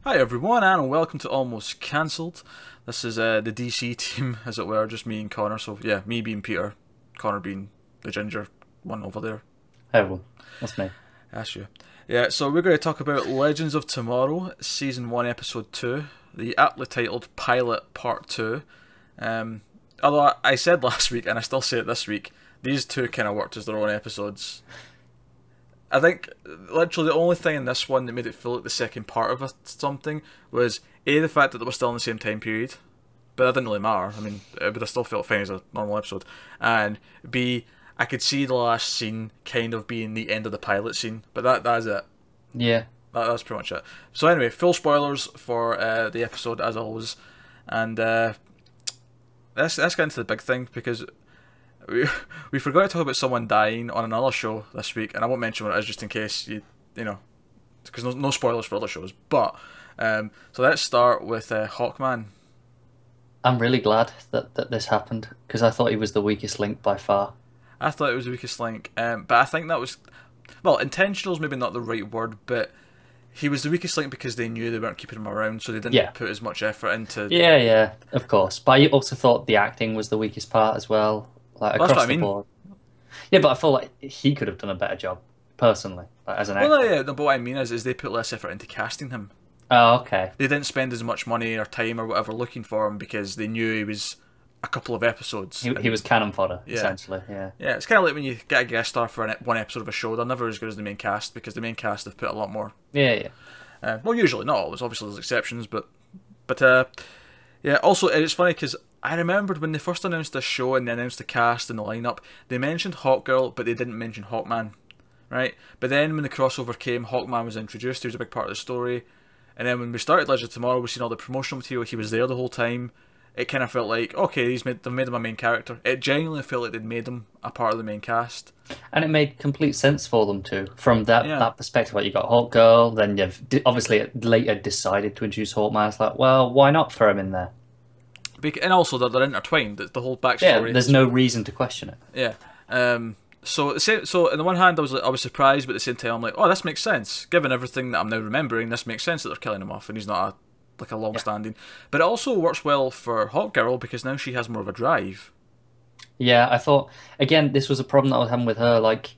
Hi everyone, and welcome to Almost Cancelled. This is the DC team, as it were, just me and Connor. So yeah, me being Peter, Connor being the ginger one over there. Hey everyone, that's me. That's you. Yeah, so we're going to talk about Legends of Tomorrow, Season 1, Episode 2, the aptly titled Pilot Part 2. Although I said last week, and I still say it this week, these two kind of worked as their own episodes. I think literally the only thing in this one that made it feel like the second part of something was A, the fact that they were still in the same time period, but that didn't really matter. I mean, it would have still felt fine as a normal episode. And B, I could see the last scene kind of being the end of the pilot scene, but that's it. Yeah, That's pretty much it. So anyway, full spoilers for the episode as always, and let's get into the big thing because we forgot to talk about someone dying on another show this week, and I won't mention what it is just in case you know, because no spoilers for other shows. But so let's start with Hawkman. I'm really glad that this happened because I thought he was the weakest link by far. I thought it was the weakest link, but I think that was, well, intentional is maybe not the right word, but he was the weakest link because they knew they weren't keeping him around, so they didn't Yeah, put as much effort into. yeah, of course. But I also thought the acting was the weakest part as well, like Well, that's what across I the mean. board. Yeah, but I feel like he could have done a better job personally, like, as an Well, no, actor. yeah, no, but what I mean is they put less effort into casting him. Oh, okay. They didn't spend as much money or time or whatever looking for him because they knew he was a couple of episodes. He was cannon fodder Yeah, essentially. Yeah, yeah. It's kind of like when you get a guest star for one episode of a show. They're never as good as the main cast because the main cast have put a lot more. yeah. Well, usually not always. Obviously, there's exceptions, but yeah. Also, it's funny because I remembered when they first announced this show and they announced the cast and the lineup, they mentioned Hawkgirl, but they didn't mention Hawkman, right? But then when the crossover came, Hawkman was introduced. He was a big part of the story. And then when we started Legend of Tomorrow, we've seen all the promotional material. He was there the whole time. It kind of felt like, okay, they've made him a main character. It genuinely felt like they'd made him a part of the main cast. And it made complete sense for them too, from that Yeah. that perspective. Like you got Hawk Girl, then you've obviously later decided to introduce Hawkman. It's like, well, why not throw him in there? And also, they're intertwined. The whole Yeah, backstory. there's no reason to question it. Yeah. So on the one hand, I was surprised, but at the same time, I'm like, oh, this makes sense. Given everything that I'm now remembering, this makes sense that they're killing him off, and he's not a Yeah. long-standing. But it also works well for Hawkgirl because now she has more of a drive. Yeah, I thought again this was a problem that I was having with her. Like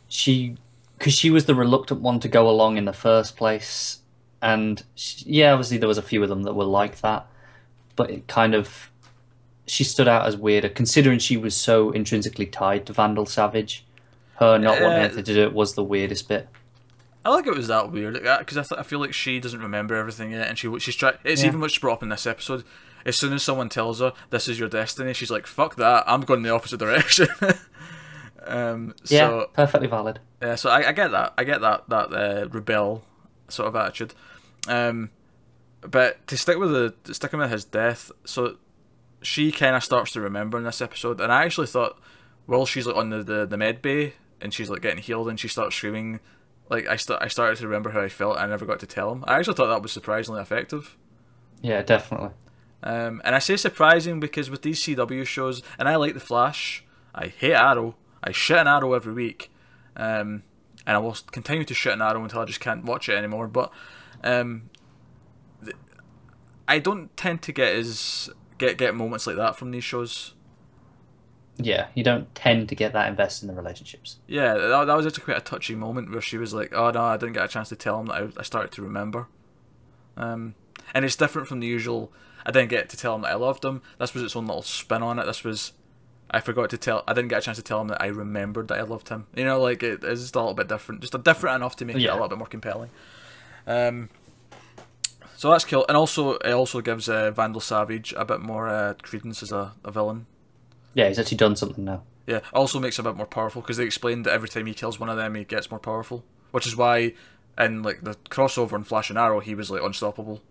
because she was the reluctant one to go along in the first place, and yeah, obviously there was a few of them that were like that, but it kind of she stood out as weirder considering she was so intrinsically tied to Vandal Savage. Her not wanting Uh, anything to do it was the weirdest bit. I like it was that weird because I feel like she doesn't remember everything yet, and she's trying. It's Yeah, even what's brought up in this episode. As soon as someone tells her this is your destiny, she's like, "Fuck that! I'm going in the opposite direction." yeah, So perfectly valid. yeah, so I get that. I get that rebel sort of attitude. Um, but to sticking with his death, so she kind of starts to remember in this episode, and I actually thought, well, she's like on the med bay and she's like getting healed, and she starts screaming. Like I started to remember how I felt. And I never got to tell him. I actually thought that was surprisingly effective. Yeah, definitely. And I say surprising because with these CW shows, and I like the Flash, I hate Arrow. I shit an Arrow every week, and I will continue to shit an Arrow until I just can't watch it anymore. But um, I don't tend to get moments like that from these shows. Yeah, you don't tend to get that invested in the relationships. Yeah, that was actually quite a touching moment where she was like, "Oh no, I didn't get a chance to tell him that I started to remember." And it's different from the usual. I didn't get to tell him that I loved him. This was its own little spin on it. This was I forgot to tell. I didn't get a chance to tell him that I remembered that I loved him. You know, like it's just a little bit different, just a different enough to make it a Yeah, little bit more compelling. Um, so that's cool, and also it also gives Vandal Savage a bit more credence as a villain. yeah, he's actually done something now. Yeah, also makes him a bit more powerful because they explained that every time he kills one of them, he gets more powerful, which is why in like the crossover in Flash and Arrow, he was like unstoppable.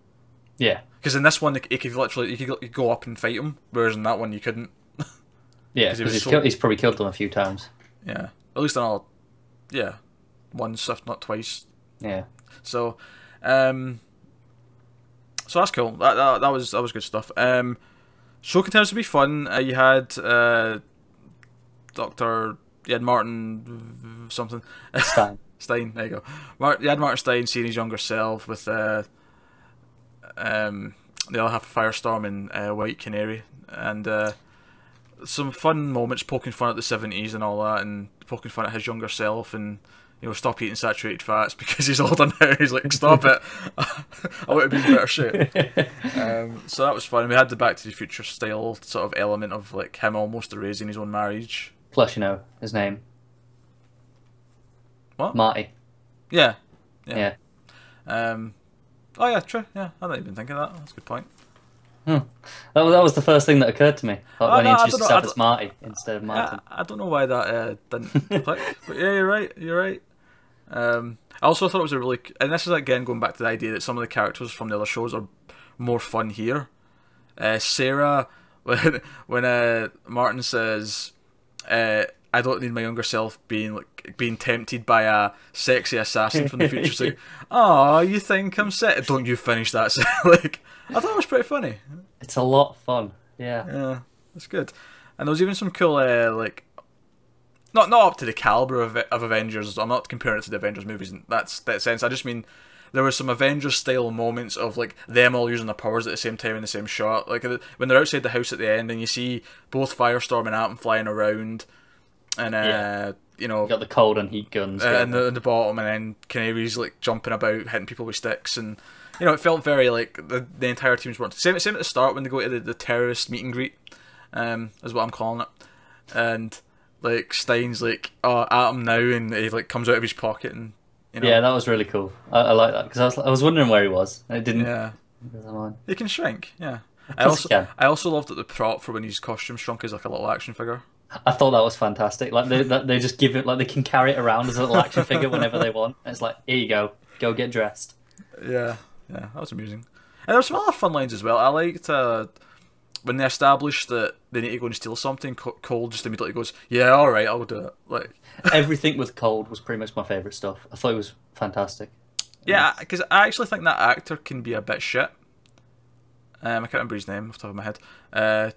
Yeah, Because in this one, he could literally you could go up and fight him, whereas in that one you couldn't. yeah, Because he because was so he's probably killed them a few times. yeah, at least in all yeah, once if not twice. Yeah. So, um, so that's cool. That was good stuff. Show continues to be fun. You had Doctor. You had Martin something Stein. Stein. There you go. You had Martin Stein seeing his younger self with the other half of Firestorm and White Canary, and some fun moments poking fun at the 70s and all that, and poking fun at his younger self, and stop eating saturated fats because he's older now. He's like, stop it. I want to be in better shape. So that was fun. We had the Back to the Future style sort of element of like him almost erasing his own marriage. Plus, his name. What? Marty. Yeah. Yeah. Oh yeah, true. Yeah, I didn't even think of that. That's a good point. That was the first thing that occurred to me. Like when he introduced himself as Marty instead of Martin. I don't know why that didn't click. But yeah, you're right. You're right. I also thought it was a really, and this is again going back to the idea that some of the characters from the other shows are more fun here. Sarah, when Martin says, "I don't need my younger self being tempted by a sexy assassin from the future." It's like, "Oh, you think I'm set? Don't you finish that?" Like, I thought it was pretty funny. It's a lot of fun. Yeah. Yeah, it's good. And there was even some cool not up to the caliber of Avengers. I'm not comparing it to the Avengers movies in that sense. I just mean there were some Avengers style moments of like them all using their powers at the same time in the same shot. Like when they're outside the house at the end and you see both Firestorm and Atom flying around, and you got the cold and heat guns in the bottom, and then Canary's like jumping about hitting people with sticks, and it felt very like the entire team's working. Same at the start when they go to the terrorist meet and greet, is what I'm calling it, and like Stein's like, "Oh, Atom now," and he like comes out of his pocket, and yeah, that was really cool. I like that because I was wondering where he was, and it didn't. Yeah, he can shrink. Yeah, I also loved that the prop for when his costume shrunk is like a little action figure. I thought that was fantastic. Like they just give it, like they can carry it around as a little action figure whenever they want. And it's like, here you go get dressed. Yeah, that was amusing. And there were some other fun lines as well. I liked when they established that they need to go and steal something. Cole just immediately goes, "Yeah, all right, I'll do it." Like everything with Cold was pretty much my favorite stuff. I thought it was fantastic. Yeah, because I actually think that actor can be a bit shit. I can't remember his name off the top of my head.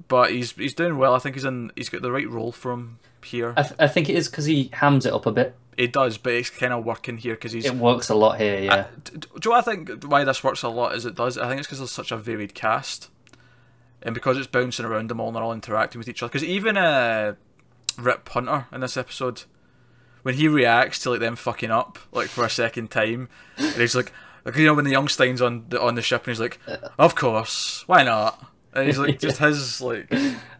But he's doing well. I think he's got the right role for him here. I think it is because he hams it up a bit. It does, but it's kind of working here because it works a lot here. Yeah. Do you know what I think? Why this works a lot as it does? I think it's because there's such a varied cast, and because it's bouncing around them all and they're all interacting with each other. Because even Rip Hunter in this episode, when he reacts to like them fucking up like for a second time, and he's like when the young Stein's on the ship, and he's like, "Of course, why not?" And he's like, just his like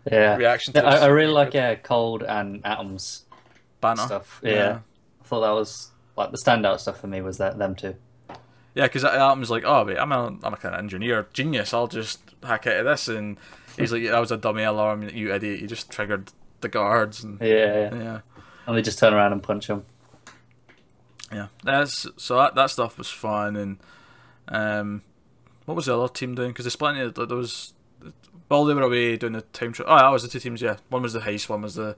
reaction to I really like Cold and Atom's banner stuff. Yeah. I thought that was like the standout stuff for me was them two. Yeah, because Atom's like, "Oh, wait, I'm a kind of engineer genius. I'll just hack out of this," and he's like, "That was a dummy alarm, you idiot. You just triggered the guards." And yeah. And they just turn around and punch him. Yeah, that stuff was fun. And what was the other team doing? Because there's plenty of there was. Well, they were away doing the time trial. Oh, that was the two teams, yeah. One was the heist, one was the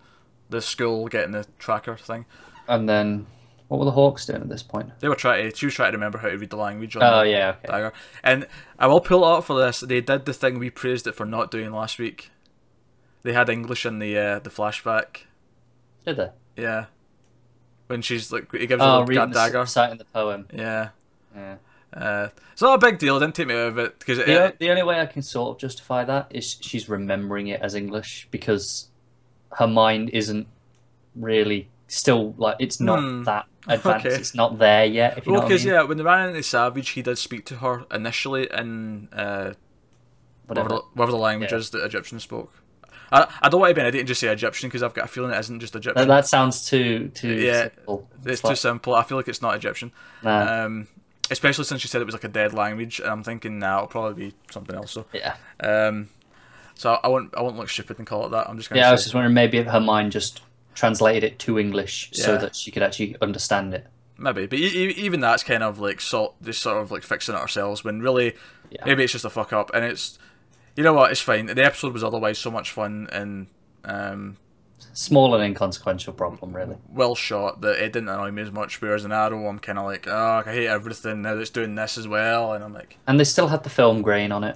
school getting the tracker thing. And then, what were the Hawks doing at this point? She was trying to remember how to read the language on okay. Dagger. And I will pull it up for this. They did the thing we praised it for not doing last week. They had English in the flashback. Did they? Yeah. When she's like, he gives her the dagger. Reciting the poem. Yeah. Yeah. It's not a big deal. It didn't take me out of it because the only way I can sort of justify that is she's remembering it as English because her mind isn't really still like it's not that advanced. Okay. It's not there yet. If you know what I mean. When they ran into Savage, he did speak to her initially in whatever the language is that Egyptian spoke. I don't want to be an idiot and just say Egyptian because I've got a feeling it isn't just Egyptian. That sounds too simple. It's too simple. I feel like it's not Egyptian. Nah. Especially since she said it was like a dead language, and I'm thinking now it'll probably be something else. So yeah. So I won't look stupid and call it that. I'm just going. I was just wondering maybe if her mind just translated it to English so that she could actually understand it. Maybe, but even that's kind of like just sort of like fixing it ourselves when really maybe it's just a fuck up, and it's what, it's fine. The episode was otherwise so much fun and small and inconsequential problem, really. Well shot that it didn't annoy me as much. Whereas in Arrow, I'm kind of like, I hate everything now that's doing this as well, and I'm like. And they still had the film grain on it.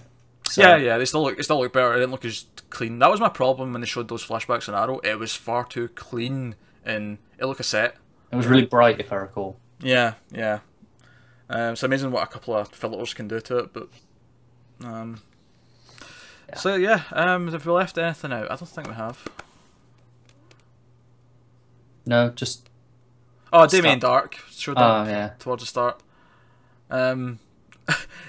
So. Yeah, they still look better. It didn't look as clean. That was my problem when they showed those flashbacks in Arrow. It was far too clean, and it looked a set. It was really bright, if I recall. Yeah. It's amazing what a couple of filters can do to it, but Yeah. so yeah, have we left anything out? I don't think we have. No, just Oh, Damien Dark showed up yeah. towards the start.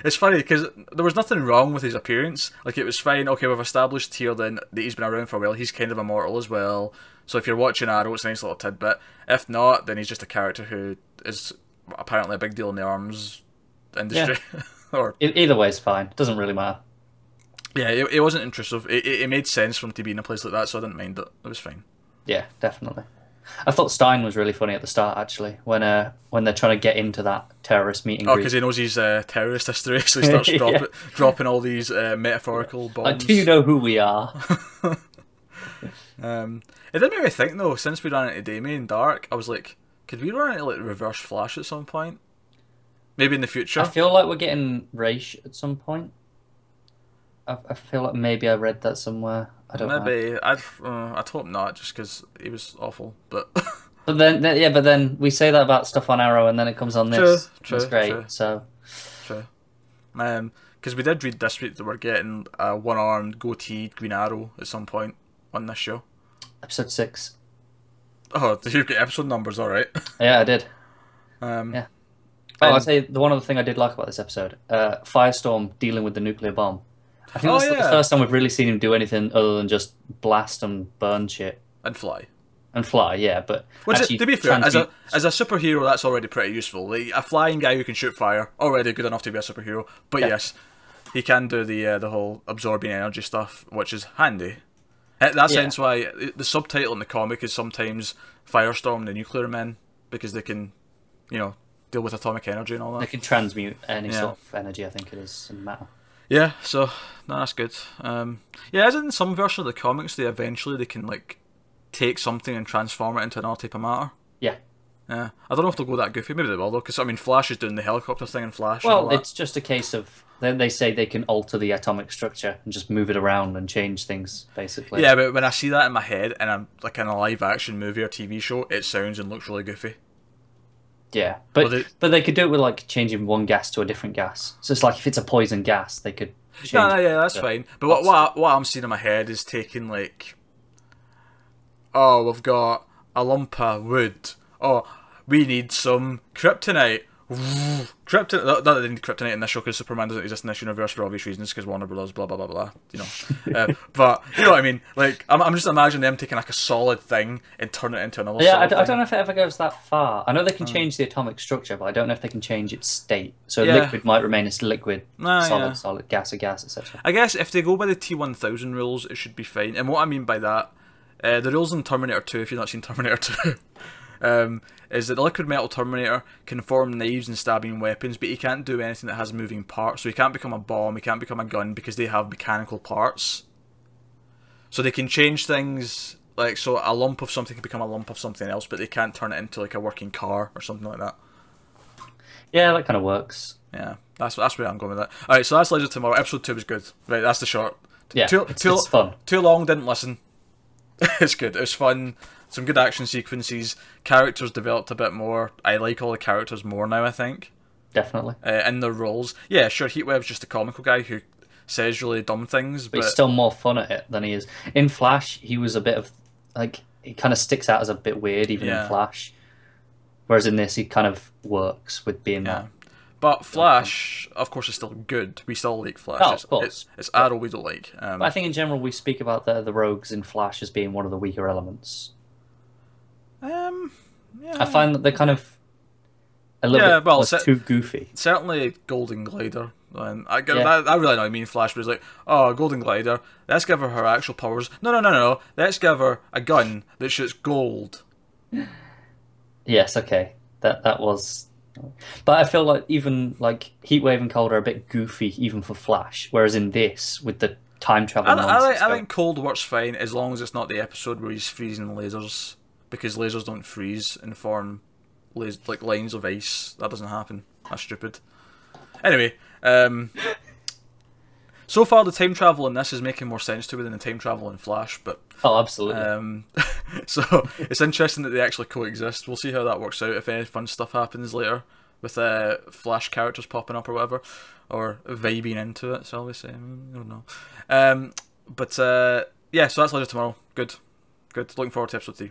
It's funny because there was nothing wrong with his appearance. Like, it was fine. Okay, we've established here then that he's been around for a while. He's kind of immortal as well. So if you're watching Arrow, it's a nice little tidbit. If not, then he's just a character who is apparently a big deal in the arms industry. Yeah. Or Either way is fine. Doesn't really matter. yeah, it wasn't intrusive. It made sense for him to be in a place like that, so I didn't mind it. It was fine. Yeah, definitely. I thought Stein was really funny at the start, actually, when they're trying to get into that terrorist meeting. Oh, because he knows he's terrorist history, so he starts dropping all these metaphorical bombs. Do you know who we are? It did make me think though. Since we ran into Damien Dark, I was like, could we run into like Reverse Flash at some point? Maybe in the future. I feel like we're getting Raish at some point. I feel like maybe I read that somewhere. I don't know. Maybe I'd hope not, just because he was awful. But But then we say that about stuff on Arrow, and then it comes on this. It's great. True. So true. Because we did read this week that we're getting a one-armed, goateed Green Arrow at some point on this show. episode 6. Oh, did you get episode numbers? All right. Yeah, I did. Yeah. Oh, I'll say the one other thing I did like about this episode: Firestorm dealing with the nuclear bomb. I think that's the first time we've really seen him do anything other than just blast and burn shit And fly. and fly. Yeah, but Which, to be fair, as a superhero, that's already pretty useful. Like, a flying guy who can shoot fire, already good enough to be a superhero. But yes, he can do the whole absorbing energy stuff, which is handy. That's hence why the subtitle in the comic is sometimes Firestorm, the Nuclear Men, because they can, deal with atomic energy and all that. They can transmute any sort of energy. I think it is in matter. Yeah, so no, that's good. As in some version of the comics, they can like take something and transform it into another type of matter. Yeah. Yeah, I don't know if they'll go that goofy. Maybe they will though, because Flash is doing the helicopter thing in Flash. Well, it's just a case of they say they can alter the atomic structure and just move it around and change things, basically. Yeah, but when I see that in my head and I'm like in a live action movie or TV show, it sounds and looks really goofy. Yeah, but they could do it with like changing one gas to a different gas. So it's like if it's a poison gas, they could change. Yeah, that's fine. But what I'm seeing in my head is taking like, oh, we've got a lump of wood. Oh, we need some kryptonite. Kryptonite. Not that they need kryptonite in this show because Superman doesn't exist in this universe for obvious reasons because Warner Brothers, blah blah blah blah. But you know what I mean. Like I'm just imagining them taking like a solid thing and turn it into another. Yeah, I don't know if it ever goes that far. I know they can change the atomic structure, but I don't know if they can change its state. So liquid might remain as liquid, solid, gas, etc. I guess if they go by the T1000 rules, it should be fine. And what I mean by that, the rules in Terminator 2, if you've not seen Terminator 2. Is that the liquid metal Terminator can form knives and stabbing weapons, but he can't do anything that has moving parts. So he can't become a bomb, he can't become a gun, because they have mechanical parts. So they can change things, like, so a lump of something can become a lump of something else, but they can't turn it into like a working car or something like that. Yeah, that kind of works. Yeah, that's where I'm going with that. Alright, so that's Legends of Tomorrow. Episode 2 was good. Right, that's the short. Yeah, it's fun. Too long, didn't listen. It's good, it was fun. Some good action sequences. Characters developed a bit more. I like all the characters more now, I think. Definitely. In their roles. Yeah, sure, Heatwave's just a comical guy who says really dumb things. But he's still more fun at it than he is. In Flash, he was a bit of, like, he kind of sticks out as a bit weird, even in Flash. Whereas in this, he kind of works with being that. But Flash, of course, is still good. We still like Flash. Oh, of course. It's Arrow we don't like. But I think in general, we speak about the rogues in Flash as being one of the weaker elements. I find that they're kind of a little bit too goofy. Certainly Golden Glider. And I really know I mean Flash, but it's like, oh, Golden Glider, let's give her actual powers. No. Let's give her a gun that shoots gold. Yes, okay. That was... But I feel like even like Heatwave and Cold are a bit goofy even for Flash, whereas in this, with the time travel nonsense... I think Cold works fine as long as it's not the episode where he's freezing lasers. Because lasers don't freeze and form like lines of ice. That doesn't happen. That's stupid. Anyway, so far the time travel in this is making more sense to me than the time travel in Flash. But absolutely. So it's interesting that they actually coexist. We'll see how that works out. If any fun stuff happens later with Flash characters popping up or whatever, or vibing into it, shall we say? I don't know. But yeah, so that's Legend of Tomorrow. Good. Looking forward to episode 3.